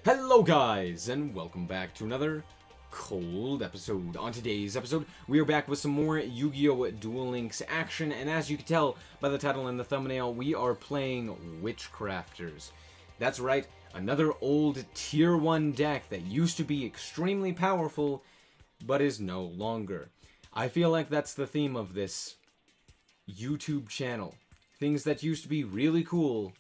Hello guys, and welcome back to another cold episode. On today's episode, we are back with some more Yu-Gi-Oh! Duel Links action, and as you can tell by the title and the thumbnail, we are playing Witchcrafters. That's right, another old Tier 1 deck that used to be extremely powerful, but is no longer. I feel like that's the theme of this YouTube channel. Things that used to be really cool,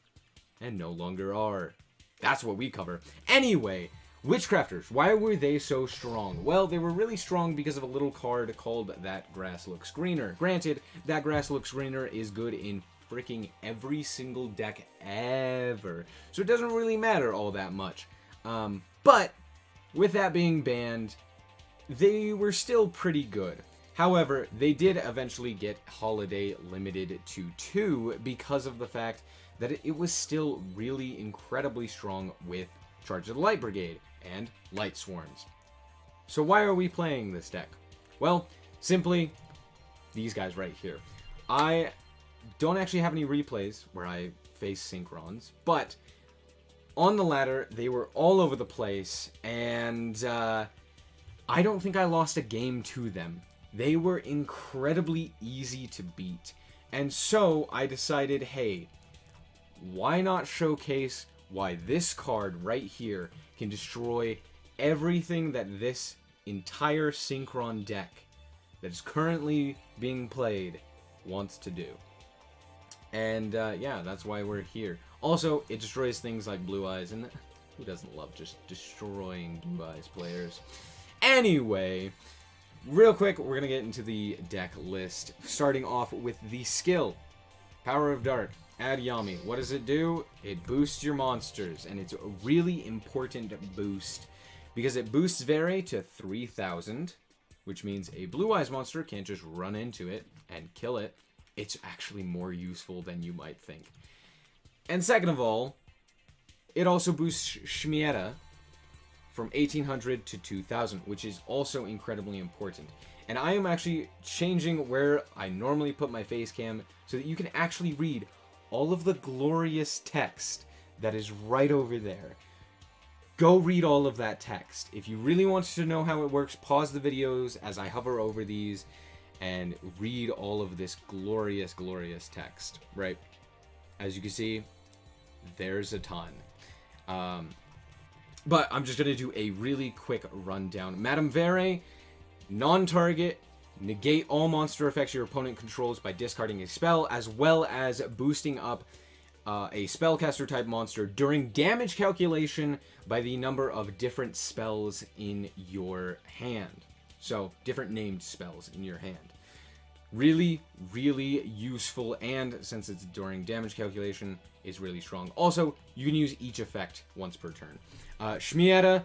and no longer are. That's what we cover. Anyway, Witchcrafters, why were they so strong? Well, they were really strong because of a little card called That Grass Looks Greener. Granted, That Grass Looks Greener is good in freaking every single deck ever, so it doesn't really matter all that much. But, with that being banned, they were still pretty good. However, they did eventually get Holiday limited to 2 because of the fact that it was still really incredibly strong with Charge of the Light Brigade and Light Swarms. So why are we playing this deck? Well, simply these guys right here. I don't actually have any replays where I face Synchrons, but on the ladder, they were all over the place, and I don't think I lost a game to them. They were incredibly easy to beat, and so I decided, hey, why not showcase why this card right here can destroy everything that this entire Synchron deck that is currently being played wants to do. And yeah, that's why we're here. Also, it destroys things like Blue Eyes, and who doesn't love just destroying Blue Eyes players? Anyway, real quick, we're going to get into the deck list, starting off with the skill. Power of Dark. Add Yami. What does it do? It boosts your monsters, and it's a really important boost because it boosts Vere to 3,000, which means a Blue Eyes monster can't just run into it and kill it. It's actually more useful than you might think. And second of all, it also boosts Shmieta from 1,800 to 2,000, which is also incredibly important. And I am actually changing where I normally put my face cam so that you can actually read all of the glorious text that is right over there. Go read all of that text. If you really want to know how it works, pause the videos as I hover over these and read all of this glorious, glorious text, right? As you can see, there's a ton. But I'm just going to do a really quick rundown. Madame Vere, non-target, negate all monster effects your opponent controls by discarding a spell, as well as boosting up a spellcaster type monster during damage calculation by the number of different spells in your hand. So, different named spells in your hand. Really, really useful, and since it's during damage calculation, is really strong. Also, you can use each effect once per turn. Shmieta.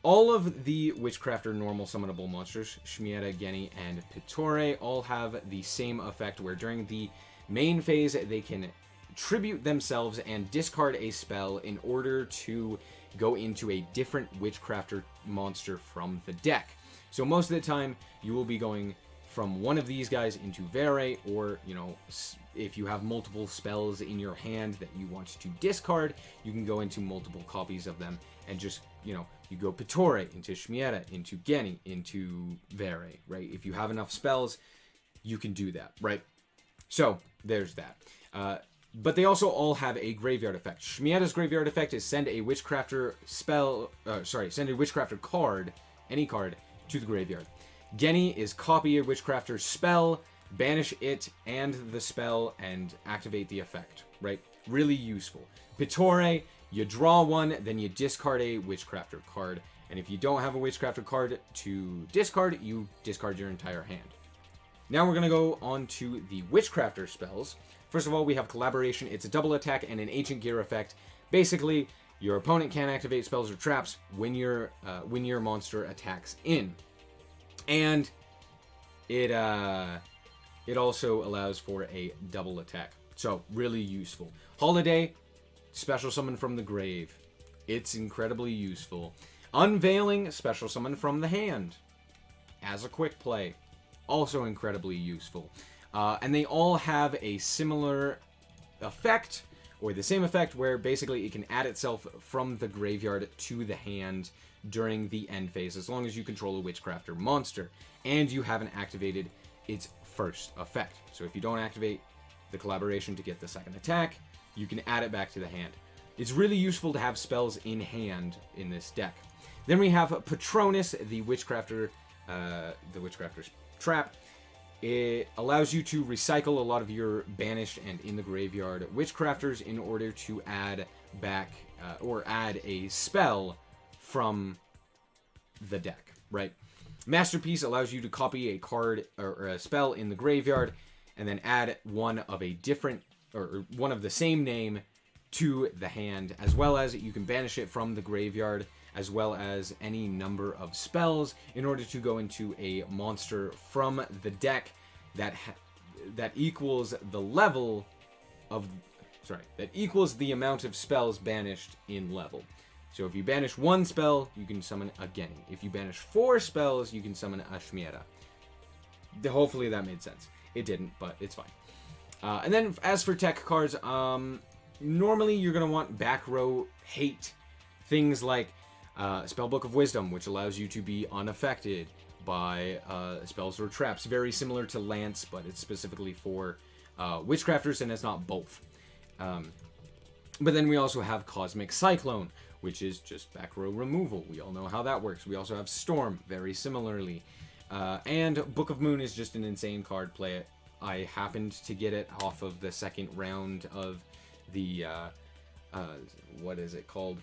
All of the Witchcrafter normal summonable monsters, Shmieta, Genny, and Pittore, all have the same effect where during the main phase they can tribute themselves and discard a spell in order to go into a different Witchcrafter monster from the deck. So most of the time you will be going from one of these guys into Vere, or, you know, if you have multiple spells in your hand that you want to discard, you can go into multiple copies of them and just, you know, you go Pittore into Shmieta, into Genny, into Vere, right? If you have enough spells, you can do that, right? So, there's that. But they also all have a graveyard effect. Shmieta's graveyard effect is send a Witchcrafter send a Witchcrafter card, any card, to the graveyard. Genny is copy a Witchcrafter spell, banish it and the spell, and activate the effect, right? Really useful. Pittore, you draw one, then you discard a Witchcrafter card. And if you don't have a Witchcrafter card to discard, you discard your entire hand. Now we're going to go on to the Witchcrafter spells. First of all, we have Collaboration. It's a double attack and an Ancient Gear effect. Basically, your opponent can't activate spells or traps when your monster attacks in. And it also allows for a double attack. So, really useful. Holiday, special summon from the grave. It's incredibly useful. Unveiling, special summon from the hand. As a quick play. Also incredibly useful. And they all have a similar effect or the same effect where basically it can add itself from the graveyard to the hand during the end phase, as long as you control a Witchcrafter monster, and you haven't activated its first effect. So if you don't activate the collaboration to get the second attack, you can add it back to the hand. It's really useful to have spells in hand in this deck. Then we have Patronus, the Witchcrafter's Trap. It allows you to recycle a lot of your banished and in the graveyard Witchcrafters in order to add back or add a spell from the deck, right? Masterpiece allows you to copy a card or a spell in the graveyard and then add one of a different or one of the same name to the hand, as well as you can banish it from the graveyard, as well as any number of spells in order to go into a monster from the deck that equals the level of, that equals the amount of spells banished in level. So if you banish one spell, you can summon a Genny. If you banish 4 spells, you can summon a Shmiera. Hopefully that made sense. It didn't, but it's fine. And then as for tech cards, normally you're going to want back row hate. Things like Spellbook of Wisdom, which allows you to be unaffected by spells or traps. Very similar to Lance, but it's specifically for Witchcrafters, and it's not both. But then we also have Cosmic Cyclone, which is just back row removal. We all know how that works. We also have Storm, very similarly. And Book of Moon is just an insane card. Play it. I happened to get it off of the second round of the, what is it called?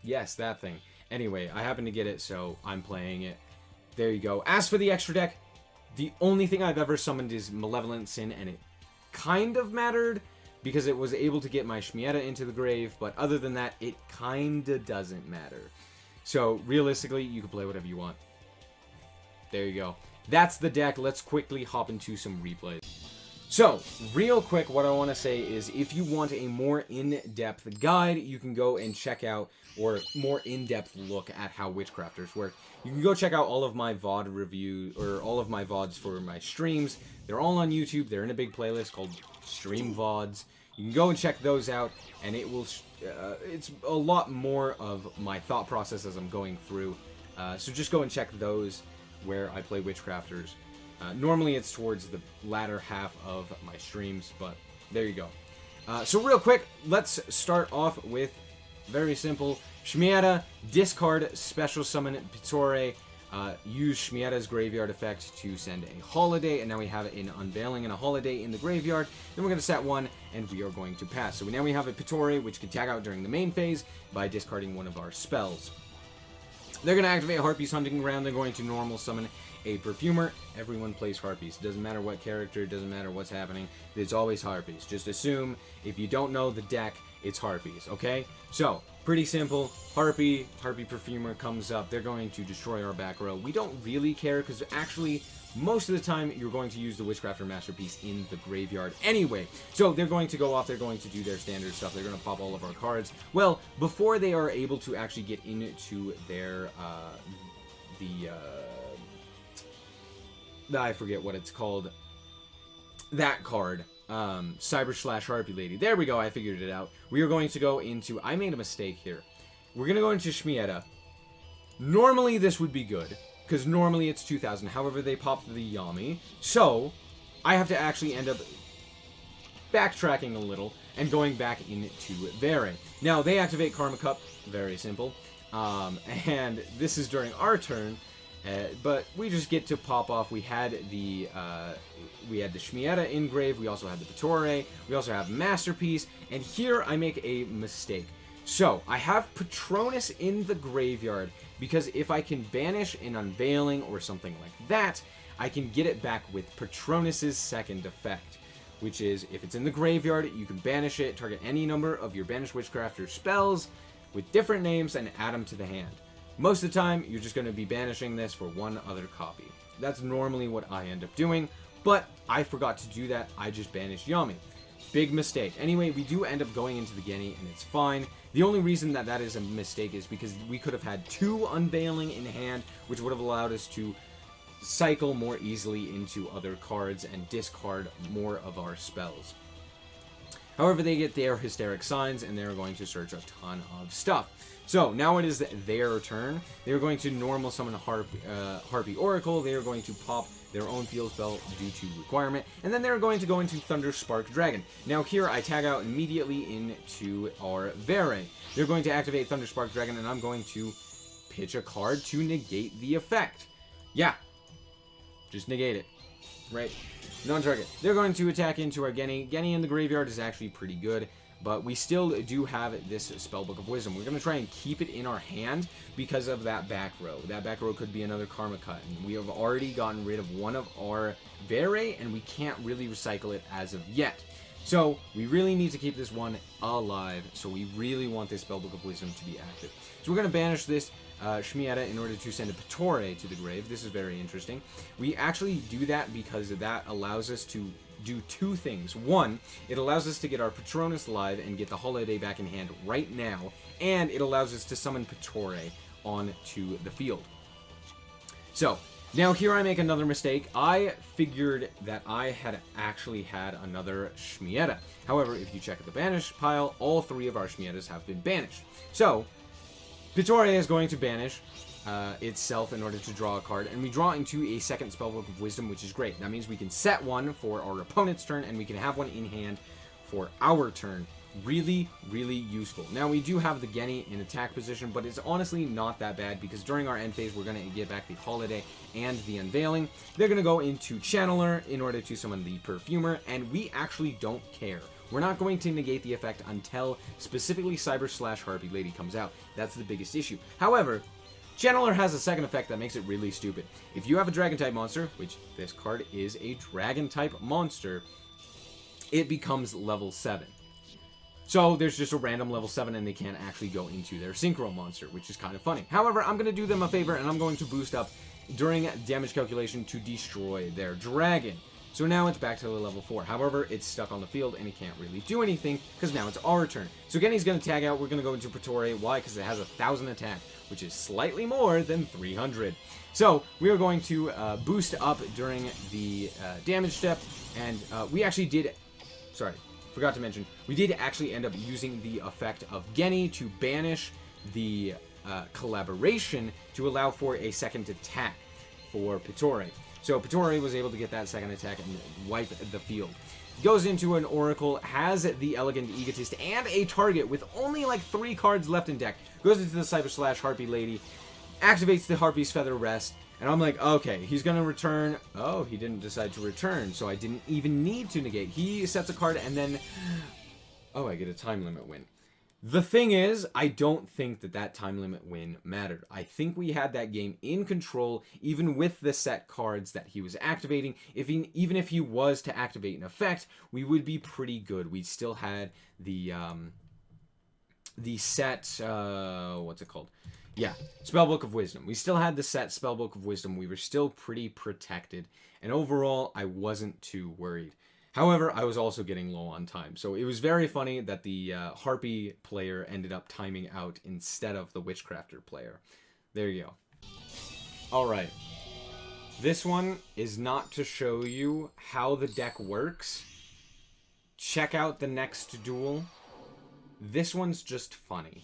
Yes, that thing. Anyway, I happened to get it, so I'm playing it. There you go. As for the extra deck, the only thing I've ever summoned is Malevolent Sin, and it kind of mattered because it was able to get my Shmiera into the grave, but other than that, it kinda doesn't matter. So, realistically, you can play whatever you want. There you go. That's the deck. Let's quickly hop into some replays. So, real quick, what I want to say is if you want a more in-depth guide, you can go and check out, or more in-depth look at how Witchcrafters work. You can go check out all of my VOD reviews, or all of my VODs for my streams. They're all on YouTube. They're in a big playlist called Stream VODs. You can go and check those out, and it will, it's a lot more of my thought process as I'm going through. So just go and check those where I play Witchcrafters. Normally it's towards the latter half of my streams, but there you go. So real quick, let's start off with very simple. Shmiera, discard, special summon Pittore, use Shmiera's graveyard effect to send a holiday, and now we have an unveiling and a holiday in the graveyard. Then we're going to set one, and we are going to pass. So now we have a Pittore, which can tag out during the main phase by discarding one of our spells. They're going to activate Harpy's Hunting Ground. They're going to normal summon a Perfumer. Everyone plays Harpies. It doesn't matter what character, it doesn't matter what's happening. It's always Harpies. Just assume if you don't know the deck, it's Harpies, okay? So, pretty simple. Harpy Perfumer comes up. They're going to destroy our back row. We don't really care because actually, most of the time, you're going to use the Witchcrafter Masterpiece in the graveyard anyway. So, they're going to go off. They're going to do their standard stuff. They're going to pop all of our cards. Well, before they are able to actually get into their, I forget what it's called. That card. Cyber/Harpy Lady. There we go. I figured it out. We are going to go into... I made a mistake here. We're going to go into Shmiera. Normally, this would be good, because normally it's 2,000. However, they popped the Yami. So, I have to actually end up backtracking a little and going back into Vere. Now, they activate Karma Cup. Very simple. And this is during our turn. But we just get to pop off. We had the Shmiera in grave. We also had the Pittore. We also have Masterpiece. And here I make a mistake. So I have Patronus in the graveyard because if I can banish an Unveiling or something like that, I can get it back with Patronus's second effect, which is if it's in the graveyard, you can banish it, target any number of your banished Witchcrafter spells with different names, and add them to the hand. Most of the time, you're just going to be banishing this for one other copy. That's normally what I end up doing, but I forgot to do that. I just banished Yami. Big mistake. Anyway, we do end up going into the Genny, and it's fine. The only reason that that is a mistake is because we could have had 2 Unveiling in hand, which would have allowed us to cycle more easily into other cards and discard more of our spells. However, they get their hysteric signs, and they're going to search a ton of stuff. So, now it is their turn. They're going to normal summon Harpy Oracle. They are going to pop their own field spell due to requirement, and then they're going to go into Thunder Spark Dragon. Now here, I tag out immediately into our Vere. They're going to activate Thunder Spark Dragon, and I'm going to pitch a card to negate the effect. Yeah. Just negate it. Right? Non-target. They're going to attack into our Genny. Genny in the graveyard is actually pretty good, but we still do have this Spellbook of Wisdom. We're going to try and keep it in our hand because of that back row. That back row could be another Karma Cut, and we have already gotten rid of one of our Vere, and we can't really recycle it as of yet. So, we really need to keep this one alive, so we really want this Spellbook of Wisdom to be active. So we're going to banish this Shmieta in order to send a Petore to the grave. This is very interesting. We actually do that because that allows us to do two things. One, it allows us to get our Patronus live and get the Holiday back in hand right now, and it allows us to summon Petore onto the field. So, now here I make another mistake. I figured that I had actually had another Shmieta. However, if you check the banish pile, all three of our Shmietas have been banished. So, Petore is going to banish itself in order to draw a card, and we draw into a second Spellbook of Wisdom, which is great. That means we can set one for our opponent's turn, and we can have one in hand for our turn. Really, really useful. Now, we do have the Genny in attack position, but it's honestly not that bad, because during our end phase, we're going to get back the Holiday and the Unveiling. They're going to go into Channeler in order to summon the Perfumer, and we actually don't care. We're not going to negate the effect until specifically Cyber/Harpy Lady comes out. That's the biggest issue. However, Channeler has a second effect that makes it really stupid. If you have a Dragon-type monster, which this card is a Dragon-type monster, it becomes level 7. So there's just a random level 7 and they can't actually go into their Synchro monster, which is kind of funny. However, I'm going to do them a favor and I'm going to boost up during damage calculation to destroy their dragon. So now it's back to the level 4. However, it's stuck on the field and it can't really do anything because now it's our turn. So Genny's going to tag out. We're going to go into Petore. Why? Because it has 1,000 attack, which is slightly more than 300. So we are going to boost up during the damage step. And we actually did... Sorry, forgot to mention. We did actually end up using the effect of Genny to banish the collaboration to allow for a second attack for Petore. So Petore was able to get that second attack and wipe the field. Goes into an Oracle, has the Elegant Egotist, and a target with only like 3 cards left in deck. Goes into the Cyber/Harpy Lady, activates the Harpy's Feather Rest, and I'm like, okay, he's going to return. Oh, he didn't decide to return, so I didn't even need to negate. He sets a card, and then... Oh, I get a time limit win. The thing is, I don't think that that time limit win mattered. I think we had that game in control, even with the set cards that he was activating. Even if he was to activate an effect, we would be pretty good. We still had the set, what's it called? Yeah, Spellbook of Wisdom. We still had the set Spellbook of Wisdom. We were still pretty protected. And overall, I wasn't too worried. However, I was also getting low on time. So it was very funny that the Harpy player ended up timing out instead of the Witchcrafter player. There you go. Alright. This one is not to show you how the deck works. Check out the next duel. This one's just funny.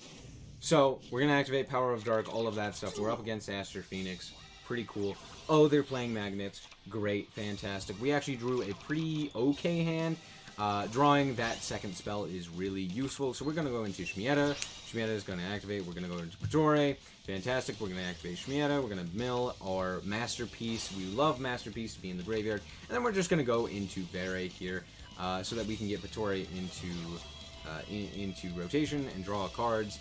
So, we're going to activate Power of Dark, all of that stuff. We're up against Aster Phoenix. Pretty cool. Oh, they're playing Magnets. Great, fantastic. We actually drew a pretty okay hand. Drawing that second spell is really useful. So we're going to go into Shmieta. Shmieta is going to activate. We're going to go into Petore. Fantastic. We're going to activate Shmieta. We're going to mill our Masterpiece. We love Masterpiece to be in the graveyard. And then we're just going to go into Vere here so that we can get Petore into rotation and draw cards.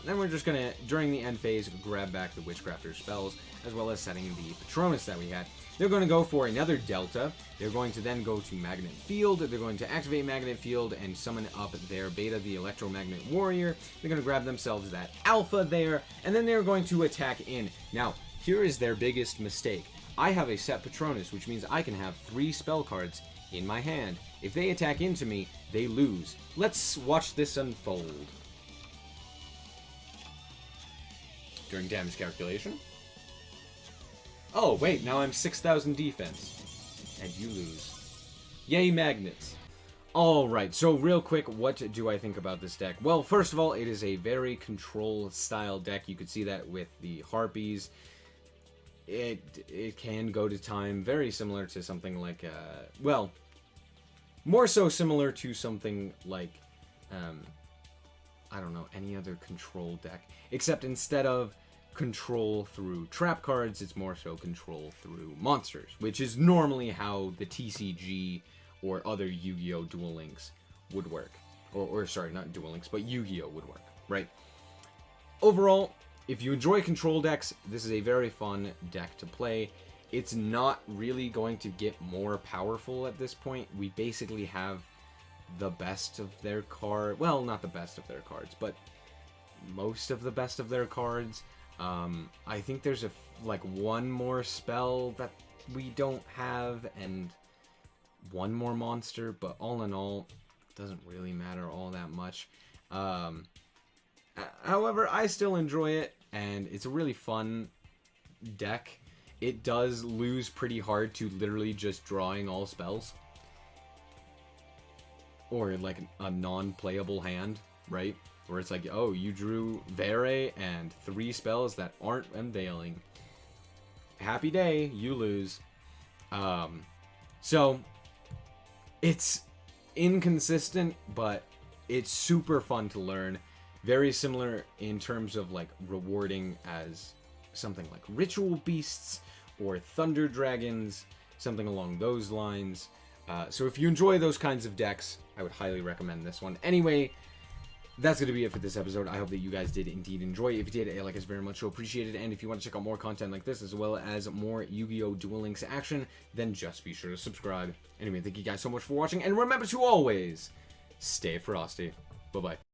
Then we're just going to, during the end phase, grab back the Witchcrafters spells, as well as setting the Patronus that we had. They're going to go for another Delta. They're going to then go to Magnet Field. They're going to activate Magnet Field and summon up their Beta, the Electromagnet Warrior. They're going to grab themselves that Alpha there, and then they're going to attack in. Now, here is their biggest mistake. I have a set Patronus, which means I can have 3 spell cards in my hand. If they attack into me, they lose. Let's watch this unfold. During damage calculation. Oh, wait, now I'm 6,000 defense. And you lose. Yay, Magnets. Alright, so real quick, what do I think about this deck? Well, first of all, it is a very control-style deck. You could see that with the Harpies. It can go to time, very similar to something like, well, more so similar to something like, I don't know, any other control deck. Except instead of control through trap cards, it's more so control through monsters, which is normally how the TCG or other Yu-Gi-Oh! Duel Links would work. Or sorry, not Duel Links, but Yu-Gi-Oh! Would work, right? Overall, if you enjoy control decks, this is a very fun deck to play. It's not really going to get more powerful at this point. We basically have the best of their card. Well, not the best of their cards, but most of the best of their cards. I think there's like one more spell that we don't have, and one more monster, but all in all, it doesn't really matter all that much. However, I still enjoy it, and it's a really fun deck. It does lose pretty hard to literally just drawing all spells. Or like a non-playable hand, right? Where it's like, oh, you drew Vere and 3 spells that aren't unveiling. Happy day, you lose. So, it's inconsistent, but it's super fun to learn. Very similar in terms of like rewarding as something like Ritual Beasts or Thunder Dragons, something along those lines. So if you enjoy those kinds of decks, I would highly recommend this one. Anyway, that's going to be it for this episode. I hope that you guys did indeed enjoy. If you did, a like is very much so appreciated. And if you want to check out more content like this, as well as more Yu-Gi-Oh! Duel Links action, then just be sure to subscribe. Anyway, thank you guys so much for watching. And remember to always stay frosty. Bye-bye.